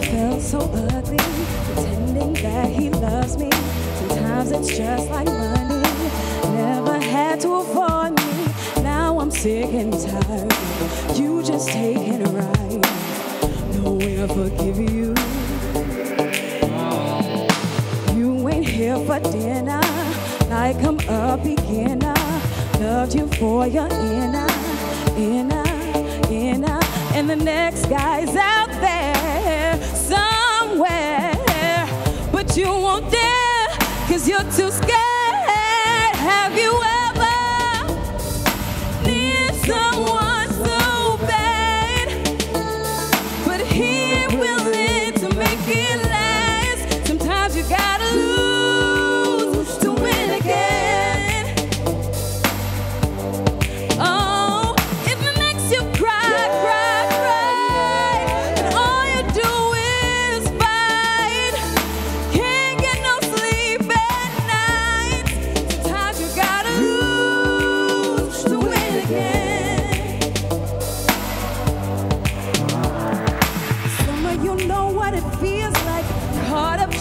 felt so ugly, pretending that he loves me. Sometimes it's just like money, never had to avoid me. Now I'm sick and tired, you just taking a ride. No way to forgive you. You ain't here for dinner, like I'm a beginner. Loved you for your inner. And the next guy's out there somewhere, but you won't dare, 'cause you're too scared. Have you ever needed someone so bad, but he ain't willing to make it last? Sometimes you gotta lose to win again. Oh, if it makes you cry,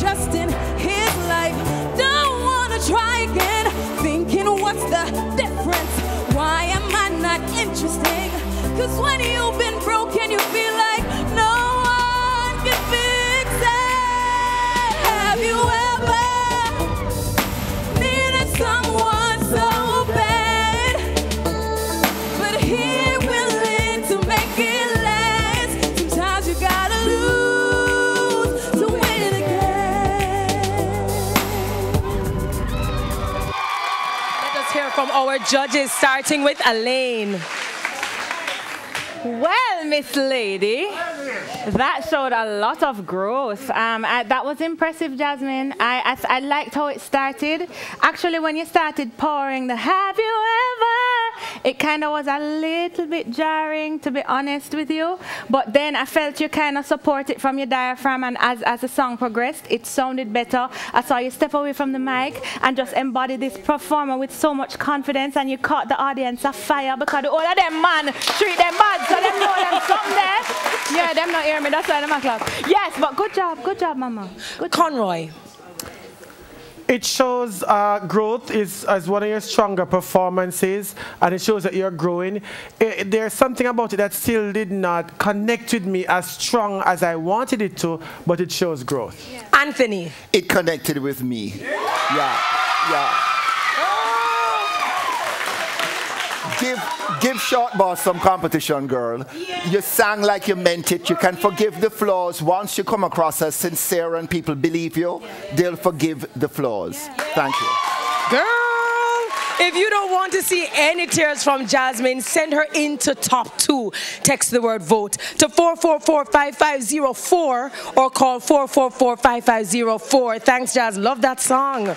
just in his life, don't wanna try again, thinking what's the difference, why am I not interesting? 'Cause when you've been broken, you feel like no one can fix it. Have you ever needed someone so bad, but he ain't willing to make it last? Sometimes you gotta lose to win again. Hear from our judges, starting with Elaine. Well, Miss Lady, that showed a lot of growth. That was impressive, Jasmine. I liked how it started. Actually, when you started pouring the "Have you ever," it kind of was a little bit jarring, to be honest with you. But then I felt you kind of support it from your diaphragm, and as the song progressed, it sounded better. I saw you step away from the mic and just embody this performer with so much confidence, and you caught the audience afire because all of them man treat them bad, so them know them someday. Yeah, them not hear me, that's why them a clap. Yes, but good job, Mama. Good job. Conroy. It shows growth is as one of your stronger performances, and it shows that you're growing. There's something about it that still did not connect with me as strong as I wanted it to, but it shows growth. Yeah. Anthony. It connected with me. Yeah. Give Short Boss some competition, girl. Yeah. You sang like you meant it. You can forgive the flaws. Once you come across as sincere and people believe you, they'll forgive the flaws. Yeah. Thank you. Girl, if you don't want to see any tears from Jasmine, send her into top 2. Text the word VOTE to 444-5504 or call 444-5504. Thanks, Jazz. Love that song.